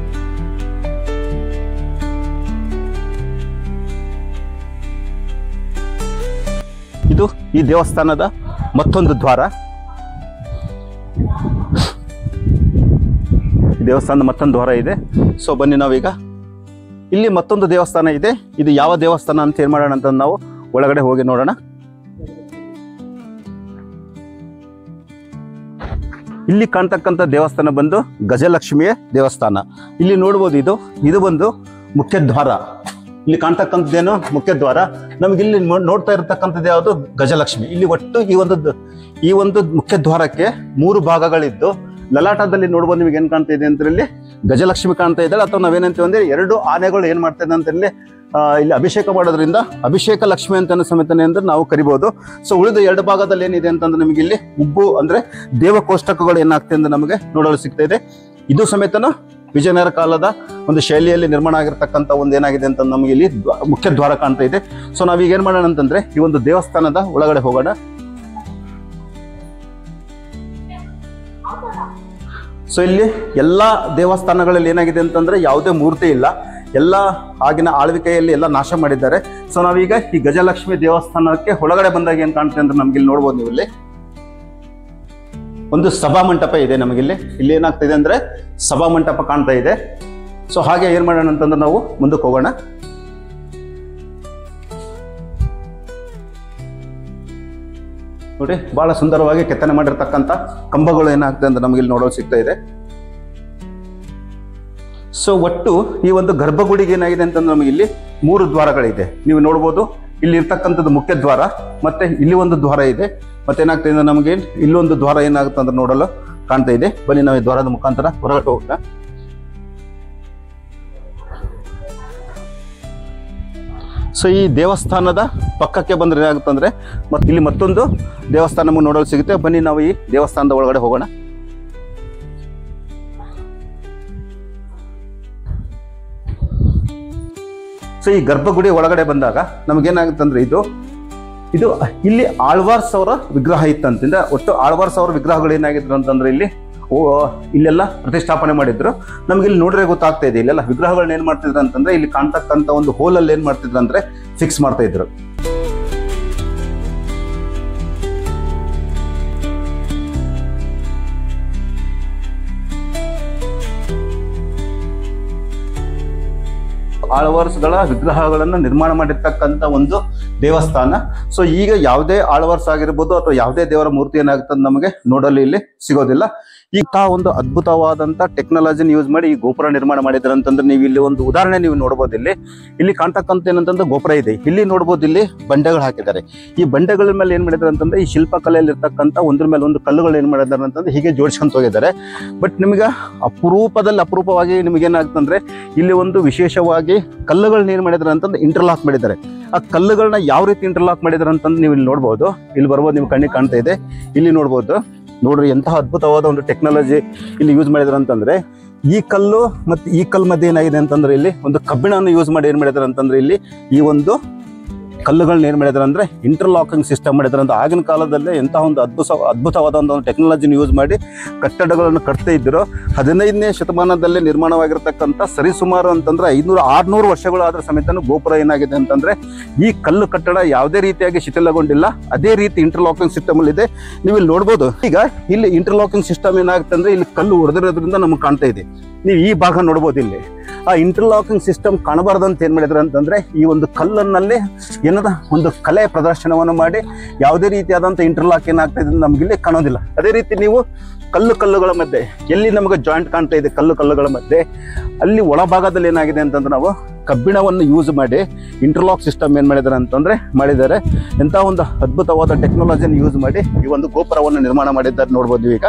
ಇದು ಈ ದೇವಸ್ಥಾನದ ಮತ್ತೊಂದು ದ್ವಾರ. ದೇವಸ್ಥಾನದ ಮತ್ತೊಂದು ದ್ವಾರ ಇದೆ. ಸೊ ಬನ್ನಿ ನಾವೀಗ ಇಲ್ಲಿ ಮತ್ತೊಂದು ದೇವಸ್ಥಾನ ಇದೆ. ಇದು ಯಾವ ದೇವಸ್ಥಾನ ಅಂತ ಏನ್ ಮಾಡೋಣ ಅಂತ ನಾವು ಒಳಗಡೆ ಹೋಗಿ ನೋಡೋಣ. ಇಲ್ಲಿ ಕಾಣ್ತಕ್ಕಂಥ ದೇವಸ್ಥಾನ ಬಂದು ಗಜಲಕ್ಷ್ಮಿಯ ದೇವಸ್ಥಾನ. ಇಲ್ಲಿ ನೋಡ್ಬೋದು ಇದು ಬಂದು ಮುಖ್ಯ ದ್ವಾರ. ಇಲ್ಲಿ ಕಾಣ್ತಕ್ಕಂಥದ್ದೇನು ಮುಖ್ಯ ದ್ವಾರ. ನಮ್ಗೆ ಇಲ್ಲಿ ನೋಡ್ತಾ ಇರತಕ್ಕಂಥದ್ದು ಯಾವುದು ಗಜಲಕ್ಷ್ಮಿ. ಇಲ್ಲಿ ಒಟ್ಟು ಈ ಒಂದು ಮುಖ್ಯ ದ್ವಾರಕ್ಕೆ 3 ಭಾಗಗಳಿದ್ದು ಲಲಾಟದಲ್ಲಿ ನೋಡ್ಬೋದು ನಿಮಗೆ ಏನ್ ಕಾಣ್ತಾ ಇದೆ ಅಂತ ಇಲ್ಲಿ ಗಜಲಕ್ಷ್ಮಿ ಕಾಣ್ತಾ ಇದ್ದಾಳೆ, ಅಥವಾ ನಾವೇನಂತೀವಿ ಅಂದ್ರೆ 2 ಆನೆಗಳು ಏನ್ ಮಾಡ್ತಾ ಇದೆ ಅಂತ ಇಲ್ಲಿ ಅಭಿಷೇಕ ಮಾಡೋದ್ರಿಂದ ಅಭಿಷೇಕ ಲಕ್ಷ್ಮಿ ಅಂತ ಸಮೇತನೆ ಅಂದ್ರೆ ನಾವು ಕರಿಬಹುದು. ಸೊ ಉಳಿದ 2 ಭಾಗದಲ್ಲಿ ಏನಿದೆ ಅಂತಂದ್ರೆ ನಮಗೆ ಇಲ್ಲಿ ಉಬ್ಬು ಅಂದ್ರೆ ದೇವಕೋಷ್ಟಕಗಳು ಏನಾಗ್ತದೆ ಅಂದ್ರೆ ನಮಗೆ ನೋಡಲು ಸಿಗ್ತಾ ಇದೆ. ಇದು ಸಮೇತನ ವಿಜಯನಗರ ಕಾಲದ ಒಂದು ಶೈಲಿಯಲ್ಲಿ ನಿರ್ಮಾಣ ಆಗಿರ್ತಕ್ಕಂಥ ಒಂದು ಏನಾಗಿದೆ ಅಂತ ನಮಗೆ ಇಲ್ಲಿ ಮುಖ್ಯ ದ್ವಾರ ಕಾಣ್ತಾ ಇದೆ. ಸೊ ನಾವೀಗ ಏನ್ ಮಾಡೋಣ ಅಂತಂದ್ರೆ ಈ ಒಂದು ದೇವಸ್ಥಾನದ ಒಳಗಡೆ ಹೋಗೋಣ. ಸೊ ಇಲ್ಲಿ ಎಲ್ಲಾ ದೇವಸ್ಥಾನಗಳಲ್ಲಿ ಏನಾಗಿದೆ ಅಂತಂದ್ರೆ ಯಾವುದೇ ಮೂರ್ತಿ ಇಲ್ಲ, ಎಲ್ಲ ಆಗಿನ ಆಳ್ವಿಕೆಯಲ್ಲಿ ಎಲ್ಲ ನಾಶ ಮಾಡಿದ್ದಾರೆ. ಸೊ ನಾವೀಗ ಈ ಗಜಲಕ್ಷ್ಮಿ ದೇವಸ್ಥಾನಕ್ಕೆ ಒಳಗಡೆ ಬಂದಾಗ ಏನ್ ಕಾಣ್ತದೆ ಅಂದ್ರೆ ನಮ್ಗೆ ಇಲ್ಲಿ ನೋಡ್ಬೋದು ನೀವು ಇಲ್ಲಿ ಒಂದು ಸಭಾ ಮಂಟಪ ಇದೆ. ನಮಗಿಲ್ಲಿ ಏನಾಗ್ತಿದೆ ಅಂದ್ರೆ ಸಭಾ ಮಂಟಪ ಕಾಣ್ತಾ ಇದೆ. ಸೊ ಹಾಗೆ ಏನ್ ಮಾಡೋಣ ಅಂತಂದ್ರೆ ನಾವು ಮುಂದಕ್ಕೆ ಹೋಗೋಣ. ನೋಡಿ ಬಹಳ ಸುಂದರವಾಗಿ ಕೆತ್ತನೆ ಮಾಡಿರ್ತಕ್ಕಂಥ ಕಂಬಗಳು ಏನಾಗ್ತದೆ ಅಂತ ನಮಗೆ ಇಲ್ಲಿ ನೋಡೋದು ಸಿಗ್ತಾ ಇದೆ. ಸೊ ಒಟ್ಟು ಈ ಒಂದು ಗರ್ಭಗುಡಿಗೆ ಏನಾಗಿದೆ ಅಂತಂದ್ರೆ ನಮಗೆ ಇಲ್ಲಿ 3 ದ್ವಾರಗಳಿದೆ. ನೀವು ನೋಡ್ಬೋದು ಇಲ್ಲಿ ಇರ್ತಕ್ಕಂಥದ್ದು ಮುಖ್ಯ ದ್ವಾರ, ಮತ್ತೆ ಇಲ್ಲಿ ಒಂದು ದ್ವಾರ ಇದೆ, ಮತ್ತೆ ಏನಾಗ್ತಾ ಇದೆ ನಮಗೆ ಇಲ್ಲೊಂದು ದ್ವಾರ ಏನಾಗುತ್ತೆ ಅಂತ ನೋಡಲು ಕಾಣ್ತಾ ಇದೆ. ಬನ್ನಿ ನಾವು ಈ ದ್ವಾರದ ಮುಖಾಂತರ ಹೊರಗಡೆ ಹೋಗೋಣ. ಸೊ ಈ ದೇವಸ್ಥಾನದ ಪಕ್ಕಕ್ಕೆ ಬಂದ್ರೆ ಏನಾಗುತ್ತಂದ್ರೆ ಮತ್ತೆ ಇಲ್ಲಿ ಮತ್ತೊಂದು ದೇವಸ್ಥಾನ ನಮಗೆ ನೋಡಲು ಸಿಗುತ್ತೆ. ಬನ್ನಿ ನಾವು ಈ ದೇವಸ್ಥಾನದ ಒಳಗಡೆ ಹೋಗೋಣ. ಸೊ ಈ ಗರ್ಭಗುಡಿ ಒಳಗಡೆ ಬಂದಾಗ ನಮಗೇನಾಗುತ್ತಂದ್ರೆ ಇದು ಇಲ್ಲಿ ಆಳ್ವಾರ್ಸ್ ಅವರ ವಿಗ್ರಹ ಇತ್ತಂತಿಂದ ಒಟ್ಟು ಆಳ್ವಾರ್ಸ್ ಅವರ ವಿಗ್ರಹಗಳು ಏನಾಗಿದ್ರು ಅಂತಂದ್ರೆ ಇಲ್ಲೆಲ್ಲ ಪ್ರತಿಷ್ಠಾಪನೆ ಮಾಡಿದ್ರು. ನಮ್ಗೆ ಇಲ್ಲಿ ನೋಡ್ರೆ ಗೊತ್ತಾಗ್ತಾ ಇದೆ, ಇಲ್ಲೆಲ್ಲ ವಿಗ್ರಹಗಳನ್ನ ಏನ್ ಮಾಡ್ತಿದ್ರು ಅಂತಂದ್ರೆ ಇಲ್ಲಿ ಕಾಣ್ತಕ್ಕಂಥ ಒಂದು ಹೋಲಲ್ಲಿ ಏನ್ ಮಾಡ್ತಿದ್ರು ಅಂದ್ರೆ ಫಿಕ್ಸ್ ಮಾಡ್ತಾ ಇದ್ರು. ಆಳ್ವಾರ್ಸ್ಗಳ ವಿಗ್ರಹಗಳನ್ನು ನಿರ್ಮಾಣ ಮಾಡಿರ್ತಕ್ಕಂಥ ಒಂದು ದೇವಸ್ಥಾನ. ಸೊ ಈಗ ಯಾವುದೇ ಆಳ್ವಾರ್ಸ್ ಆಗಿರ್ಬೋದು ಅಥವಾ ಯಾವುದೇ ದೇವರ ಮೂರ್ತಿ ಏನಾಗ್ತದೆ ನಮಗೆ ನೋಡಲು ಇಲ್ಲಿ ಸಿಗೋದಿಲ್ಲ. ಇಂತಹ ಒಂದು ಅದ್ಭುತವಾದಂಥ ಟೆಕ್ನಾಲಜಿನ ಯೂಸ್ ಮಾಡಿ ಈ ಗೋಪುರ ನಿರ್ಮಾಣ ಮಾಡಿದ್ದಾರೆ ಅಂತಂದ್ರೆ ನೀವು ಇಲ್ಲಿ ಒಂದು ಉದಾಹರಣೆ ನೀವು ನೋಡ್ಬೋದು. ಇಲ್ಲಿ ಕಾಣ್ತಕ್ಕಂಥ ಏನಂತಂದ್ರೆ ಗೋಪುರ ಇದೆ, ಇಲ್ಲಿ ನೋಡ್ಬೋದು ಇಲ್ಲಿ ಬಂಡೆಗಳು ಹಾಕಿದ್ದಾರೆ. ಈ ಬಂಡೆಗಳ ಮೇಲೆ ಏನ್ ಮಾಡಿದ್ದಾರೆ ಅಂತಂದ್ರೆ ಈ ಶಿಲ್ಪಕಲೆಯಲ್ಲಿ ಇರ್ತಕ್ಕಂಥ ಒಂದ್ರ ಮೇಲೆ ಒಂದು ಕಲ್ಲುಗಳು ಏನ್ ಮಾಡಿದ್ದಾರೆ ಅಂತಂದ್ರೆ ಹೀಗೆ ಜೋಡಿಸ್ಕೊಂತ ಹೋಗಿದ್ದಾರೆ. ಬಟ್ ನಿಮ್ಗೆ ಅಪರೂಪವಾಗಿ ನಿಮಗೇನಾಗ್ತಂದ್ರೆ ಇಲ್ಲಿ ಒಂದು ವಿಶೇಷವಾಗಿ ಕಲ್ಲುಗಳನ್ನ ಏನ್ ಮಾಡಿದ್ದಾರೆ ಅಂತಂದ್ರೆ ಇಂಟರ್ಲಾಕ್ ಮಾಡಿದ್ದಾರೆ. ಆ ಕಲ್ಲುಗಳನ್ನ ಯಾವ ರೀತಿ ಇಂಟರ್ಲಾಕ್ ಮಾಡಿದ್ದಾರೆ ಅಂತಂದ್ರೆ ನೀವು ಇಲ್ಲಿ ನೋಡ್ಬೋದು, ಇಲ್ಲಿ ಬರ್ಬೋದು, ನೀವು ಕಣ್ಣಿಗೆ ಕಾಣ್ತಾ ಇದೆ, ಇಲ್ಲಿ ನೋಡ್ಬೋದು. ನೋಡ್ರಿ ಎಂತಹ ಅದ್ಭುತವಾದ ಒಂದು ಟೆಕ್ನಾಲಜಿ ಇಲ್ಲಿ ಯೂಸ್ ಮಾಡಿದಾರೆ ಅಂತಂದ್ರೆ ಈ ಕಲ್ಲು ಮತ್ತೆ ಈ ಕಲ್ಲು ಮಧ್ಯೆ ಏನಾಗಿದೆ ಅಂತಂದ್ರೆ ಇಲ್ಲಿ ಒಂದು ಕಬ್ಬಿಣವನ್ನು ಯೂಸ್ ಮಾಡಿ ಏನ್ ಮಾಡಿದಾರೆ ಅಂತಂದ್ರೆ ಇಲ್ಲಿ ಈ ಒಂದು ಕಲ್ಲುಗಳನ್ನ ಏನ್ ಮಾಡಿದಾರೆ ಅಂದ್ರೆ ಇಂಟರ್ಲಾಕಿಂಗ್ ಸಿಸ್ಟಮ್ ಮಾಡಿದಾರೆ ಅಂತ. ಆಗಿನ ಕಾಲದಲ್ಲೇ ಎಂತಹ ಒಂದು ಅದ್ಭುತವಾದ ಒಂದು ಟೆಕ್ನಾಲಜಿನ ಯೂಸ್ ಮಾಡಿ ಕಟ್ಟಡಗಳನ್ನು ಕಟ್ತಾ ಇದ್ರು. 15ನೇ ಶತಮಾನದಲ್ಲೇ ನಿರ್ಮಾಣವಾಗಿರ್ತಕ್ಕಂಥ ಸರಿಸುಮಾರು ಅಂತಂದ್ರೆ 500-600 ವರ್ಷಗಳಾದ್ರ ಸಮೇತ ಗೋಪುರ ಏನಾಗಿದೆ ಅಂತಂದ್ರೆ ಈ ಕಲ್ಲು ಕಟ್ಟಡ ಯಾವುದೇ ರೀತಿಯಾಗಿ ಶಿಥಿಲಗೊಂಡಿಲ್ಲ. ಅದೇ ರೀತಿ ಇಂಟರ್ಲಾಕಿಂಗ್ ಸಿಸ್ಟಮ್ ಅಲ್ಲಿ ಇದೆ, ನೀವು ಇಲ್ಲಿ ನೋಡ್ಬೋದು. ಈಗ ಇಲ್ಲಿ ಇಂಟರ್ಲಾಕಿಂಗ್ ಸಿಸ್ಟಮ್ ಏನಾಗುತ್ತೆ ಅಂದ್ರೆ ಇಲ್ಲಿ ಕಲ್ಲು ಹೊಡೆದಿರೋದ್ರಿಂದ ನಮ್ಗೆ ಕಾಣ್ತಾ ಇದೆ. ನೀವು ಈ ಭಾಗ ನೋಡ್ಬೋದು. ಇಲ್ಲಿ ಆ ಇಂಟರ್ಲಾಕಿಂಗ್ ಸಿಸ್ಟಮ್ ಕಾಣಬಾರ್ದಂತ ಏನ್ ಮಾಡಿದ್ರು ಅಂತಂದ್ರೆ ಈ ಒಂದು ಕಲ್ಲನ್ನಲ್ಲಿ ಏನದ ಒಂದು ಕಲೆ ಪ್ರದರ್ಶನವನ್ನು ಮಾಡಿ ಯಾವುದೇ ರೀತಿಯಾದಂಥ ಇಂಟರ್ಲಾಕ್ ಏನಾಗ್ತಾ ಇದೆ ನಮ್ಗೆ ಇಲ್ಲಿ ಕಾಣೋದಿಲ್ಲ. ಅದೇ ರೀತಿ ನೀವು ಕಲ್ಲುಗಳ ಮಧ್ಯೆ ಎಲ್ಲಿ ನಮಗೆ ಜಾಯಿಂಟ್ ಕಾಣ್ತಾ ಇದೆ ಕಲ್ಲುಗಳ ಮಧ್ಯೆ ಅಲ್ಲಿ ಒಳಭಾಗದಲ್ಲಿ ಏನಾಗಿದೆ ಅಂತಂದ್ರೆ ನಾವು ಕಬ್ಬಿಣವನ್ನು ಯೂಸ್ ಮಾಡಿ ಇಂಟರ್ಲಾಕ್ ಸಿಸ್ಟಮ್ ಏನ್ ಮಾಡಿದ್ದಾರೆ. ಎಂಥ ಒಂದು ಅದ್ಭುತವಾದ ಟೆಕ್ನಾಲಜಿಯನ್ನು ಯೂಸ್ ಮಾಡಿ ಈ ಒಂದು ಗೋಪುರವನ್ನು ನಿರ್ಮಾಣ ಮಾಡಿದ್ದಾರೆ ನೋಡ್ಬೋದು. ಈಗ